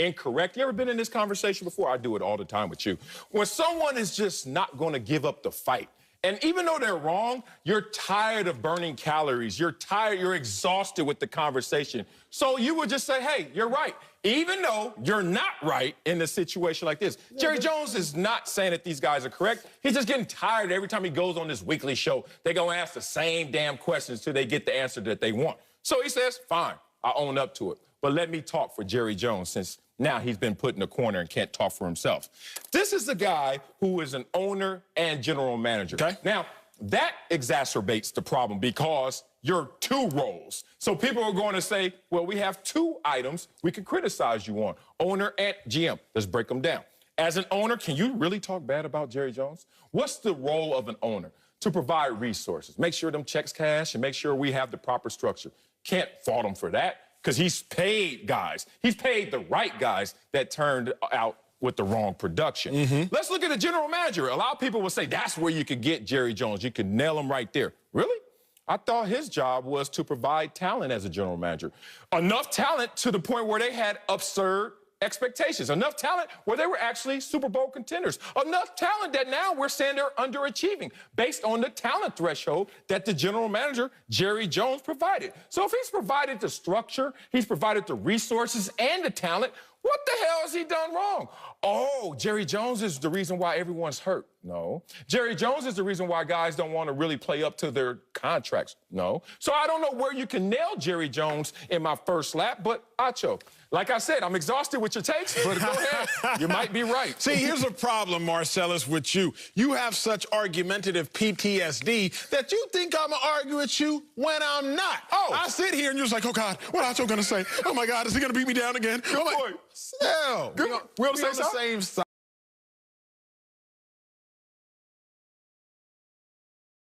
incorrect. You ever been in this conversation before? I do it all the time with you. When someone is just not going to give up the fight, and even though they're wrong, you're tired of burning calories. You're tired, you're exhausted with the conversation. So you would just say, hey, you're right. Even though you're not right in a situation like this. Jerry Jones is not saying that these guys are correct. He's just getting tired every time he goes on this weekly show. They're going to ask the same damn questions till they get the answer that they want. So he says, fine, I own up to it. But let me talk for Jerry Jones, since now he's been put in a corner and can't talk for himself. This is the guy who is an owner and general manager. Okay. Now, that exacerbates the problem because you're two roles. So people are going to say, well, we have two items we can criticize you on, owner and GM. Let's break them down. As an owner, can you really talk bad about Jerry Jones? What's the role of an owner? To provide resources, make sure them checks cash, and make sure we have the proper structure. Can't fault him for that, because he's paid guys. He's paid the right guys that turned out with the wrong production. Let's look at the general manager. A lot of people will say that's where you could get Jerry Jones. You could nail him right there. Really? I thought his job was to provide talent as a general manager. Enough talent to the point where they had absurd expectations. Enough talent where they were actually Super Bowl contenders. Enough talent that now we're saying they're underachieving based on the talent threshold that the general manager, Jerry Jones, provided. So if he's provided the structure, he's provided the resources and the talent, what the hell has he done wrong? Oh, Jerry Jones is the reason why everyone's hurt. No. Jerry Jones is the reason why guys don't want to really play up to their contracts. No. So I don't know where you can nail Jerry Jones in my first lap, but Acho, like I said, I'm exhausted with your takes, but go ahead. You might be right. See, here's a problem, Marcellus, with you. You have such argumentative PTSD that you think I'm going to argue with you when I'm not. Oh. I sit here and you're just like, oh, God, what Acho going to say? Oh, my God, is he going to beat me down again? Good boy. Sell. We're on the same side.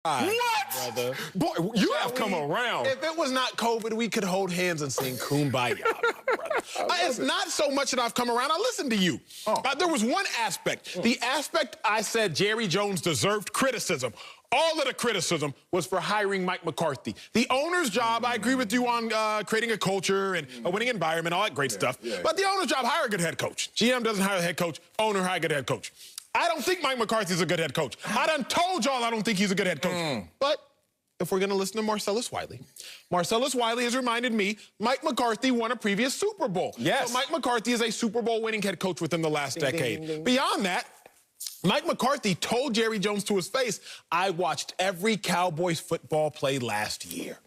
What? Brother. Boy, you have come around. If it was not COVID, we could hold hands and sing Kumbaya, my brother. It's not so much that I've come around. I listened to you. There was one aspect. The aspect I said Jerry Jones deserved criticism. All of the criticism was for hiring Mike McCarthy. The owner's job, I agree with you on creating a culture and a winning environment, all that great stuff. But the owner's job, hire a good head coach. GM doesn't hire a head coach. Owner, hire a good head coach. I don't think Mike McCarthy's a good head coach. I done told y'all I don't think he's a good head coach. But if we're going to listen to Marcellus Wiley has reminded me Mike McCarthy won a previous Super Bowl. Yes. So Mike McCarthy is a Super Bowl winning head coach within the last decade. Ding, ding, ding. Beyond that, Mike McCarthy told Jerry Jones to his face, I watched every Cowboys football play last year.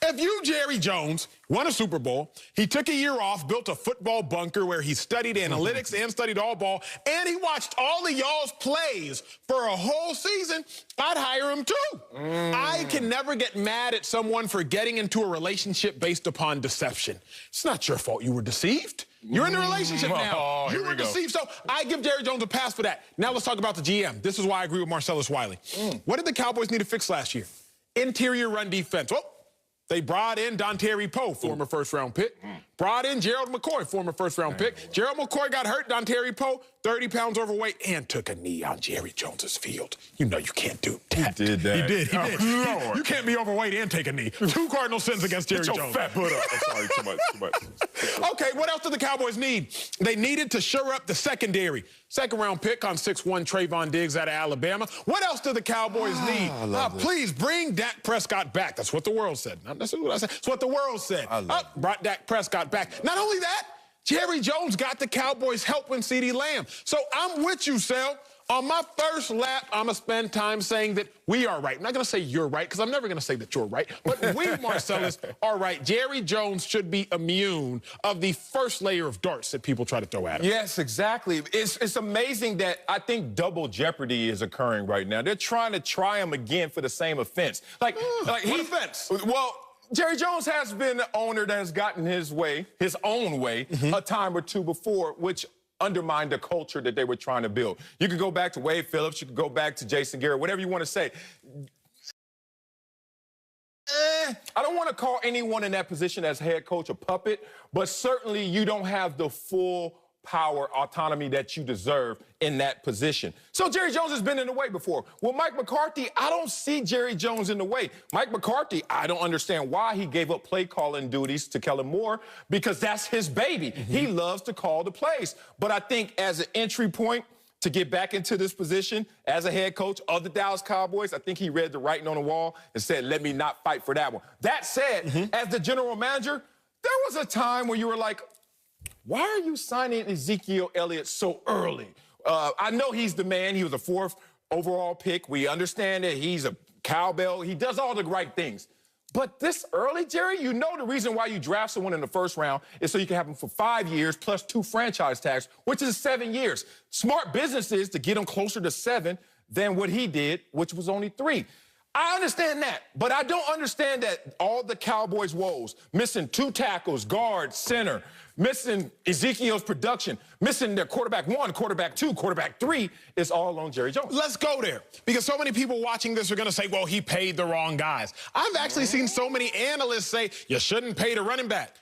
If you, Jerry Jones, won a Super Bowl, he took a year off, built a football bunker where he studied analytics and studied all ball, and he watched all of y'all's plays for a whole season, I'd hire him too. I can never get mad at someone for getting into a relationship based upon deception. It's not your fault you were deceived. You're in a relationship now. You were deceived, so I give Jerry Jones a pass for that. Now let's talk about the GM. This is why I agree with Marcellus Wiley. What did the Cowboys need to fix last year? Interior run defense. Well, they brought in Dontari Poe, former first-round pick. Brought in Gerald McCoy, former first-round pick. Gerald McCoy got hurt. Dontari Poe, 30 pounds overweight, and took a knee on Jerry Jones's field. You know you can't do that. He did that. He did. You can't be overweight and take a knee. 2 cardinal sins against Jerry Jones. Get your fat butt up. I'm sorry, too much. Okay, what else did the Cowboys need? They needed to shore up the secondary. Second-round pick on 6'1" Trayvon Diggs out of Alabama. What else do the Cowboys need? Please bring Dak Prescott back. That's what the world said. Not necessarily what I said. It's what the world said. Brought Dak Prescott back. Not only that, Jerry Jones got the Cowboys help when CeeDee Lamb. So I'm with you, Sel. On my first lap, I'm going to spend time saying that we are right. I'm not going to say you're right, because I'm never going to say that you're right. But we, Marcellus, are right. Jerry Jones should be immune of the first layer of darts that people try to throw at him. Yes, exactly. It's amazing that I think double jeopardy is occurring right now. They're trying to try him again for the same offense. What offense? Well, Jerry Jones has been an owner that has gotten his own way, a time or two before, which undermined the culture that they were trying to build. You could go back to Wade Phillips, you could go back to Jason Garrett, whatever you want to say. I don't want to call anyone in that position as head coach a puppet, but certainly you don't have the full power, autonomy that you deserve in that position. So Jerry Jones has been in the way before. Well, Mike McCarthy, I don't see Jerry Jones in the way. Mike McCarthy, I don't understand why he gave up play calling duties to Kellen Moore, because that's his baby. He loves to call the plays. But I think as an entry point to get back into this position as a head coach of the Dallas Cowboys, I think he read the writing on the wall and said, let me not fight for that one. That said, as the general manager, there was a time when you were like, why are you signing Ezekiel Elliott so early? I know he's the man. He was a 4th overall pick. We understand that he's a cowbell. He does all the right things. But this early, Jerry, you know the reason why you draft someone in the 1st round is so you can have him for 5 years plus 2 franchise tags, which is 7 years. Smart business is to get him closer to 7 than what he did, which was only 3. I understand that, but I don't understand that all the Cowboys' woes, missing 2 tackles, guard, center, missing Ezekiel's production, missing their quarterback 1, quarterback 2, quarterback 3, is all on Jerry Jones. Let's go there, because so many people watching this are going to say, well, he paid the wrong guys. I've actually seen so many analysts say, you shouldn't pay the running back.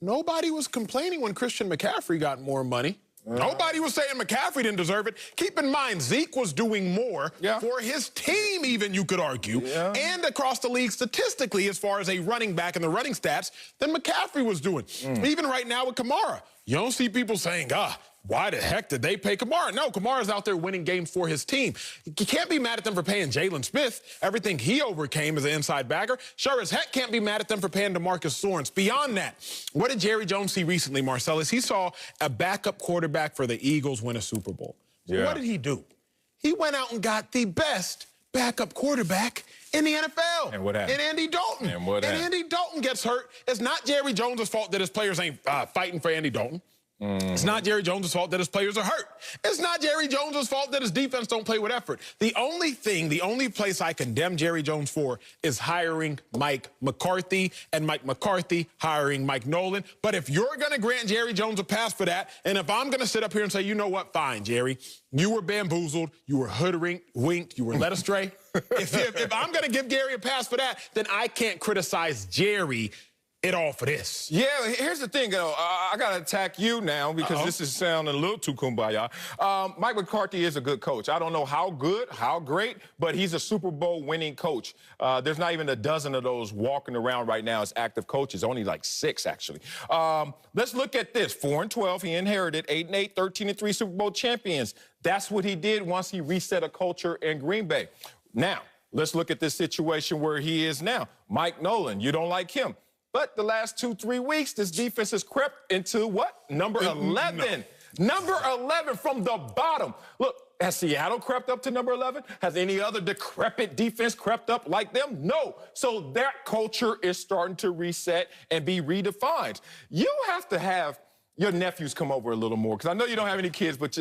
Nobody was complaining when Christian McCaffrey got more money. Nobody was saying McCaffrey didn't deserve it. Keep in mind, Zeke was doing more for his team, even, you could argue, and across the league statistically as far as a running back and the running stats than McCaffrey was doing. Even right now with Kamara, you don't see people saying, why the heck did they pay Kamara? No, Kamara's out there winning games for his team. You can't be mad at them for paying Jalen Smith. Everything he overcame as an inside backer. Sure as heck can't be mad at them for paying DeMarcus Lawrence. Beyond that, what did Jerry Jones see recently, Marcellus? He saw a backup quarterback for the Eagles win a Super Bowl. What did he do? He went out and got the best backup quarterback in the NFL. And what happened? And Andy Dalton. And Andy Dalton gets hurt. It's not Jerry Jones' fault that his players ain't fighting for Andy Dalton. It's not Jerry Jones' fault that his players are hurt. It's not Jerry Jones' fault that his defense don't play with effort. The only place I condemn Jerry Jones for is hiring Mike McCarthy, and Mike McCarthy hiring Mike Nolan. But if you're going to grant Jerry Jones a pass for that, and if I'm going to sit up here and say, you know what, fine, Jerry, you were bamboozled, you were hoodwinked, you were led astray. if I'm going to give Gary a pass for that, then I can't criticize Jerry at all for this. Yeah, here's the thing, though. I got to attack you now because this is sounding a little too kumbaya. Mike McCarthy is a good coach. I don't know how good, how great, but he's a Super Bowl winning coach. There's not even a dozen of those walking around right now as active coaches, only like 6, actually. Let's look at this. 4-12, he inherited 8-8, 13-3 Super Bowl champions. That's what he did once he reset a culture in Green Bay. Now, let's look at this situation where he is now. Mike Nolan, you don't like him. But the last 2-3 weeks, this defense has crept into what? Number 11. Number 11 from the bottom. Look, has Seattle crept up to number 11? Has any other decrepit defense crept up like them? No. So that culture is starting to reset and be redefined. You have to have your nephews come over a little more, because I know you don't have any kids, but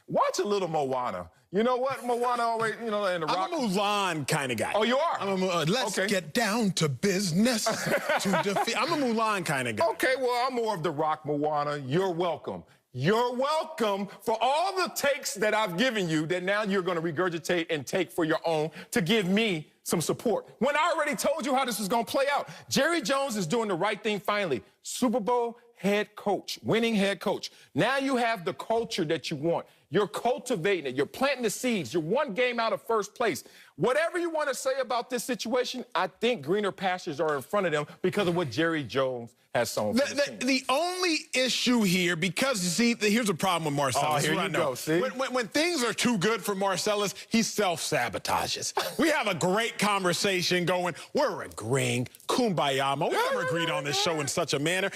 watch a little Moana. You know what? Moana always, in the rock. I'm a Mulan kind of guy. Oh, you are? Let's get down to business to defeat. I'm a Mulan kind of guy. Okay, well, I'm more of the rock Moana. You're welcome. You're welcome for all the takes that I've given you that now you're going to regurgitate and take for your own to give me some support. When I already told you how this is going to play out. Jerry Jones is doing the right thing finally. Super Bowl head coach, winning head coach. Now you have the culture that you want. You're cultivating it. You're planting the seeds. You're 1 game out of first place. Whatever you want to say about this situation, I think greener pastures are in front of them because of what Jerry Jones has sown for the team. The only issue here, because, you see, here's a problem with Marcellus. Oh, here you go, see? When things are too good for Marcellus, he self-sabotages. We have a great conversation going. We're agreeing. Kumbaya. We never agreed on this show in such a manner.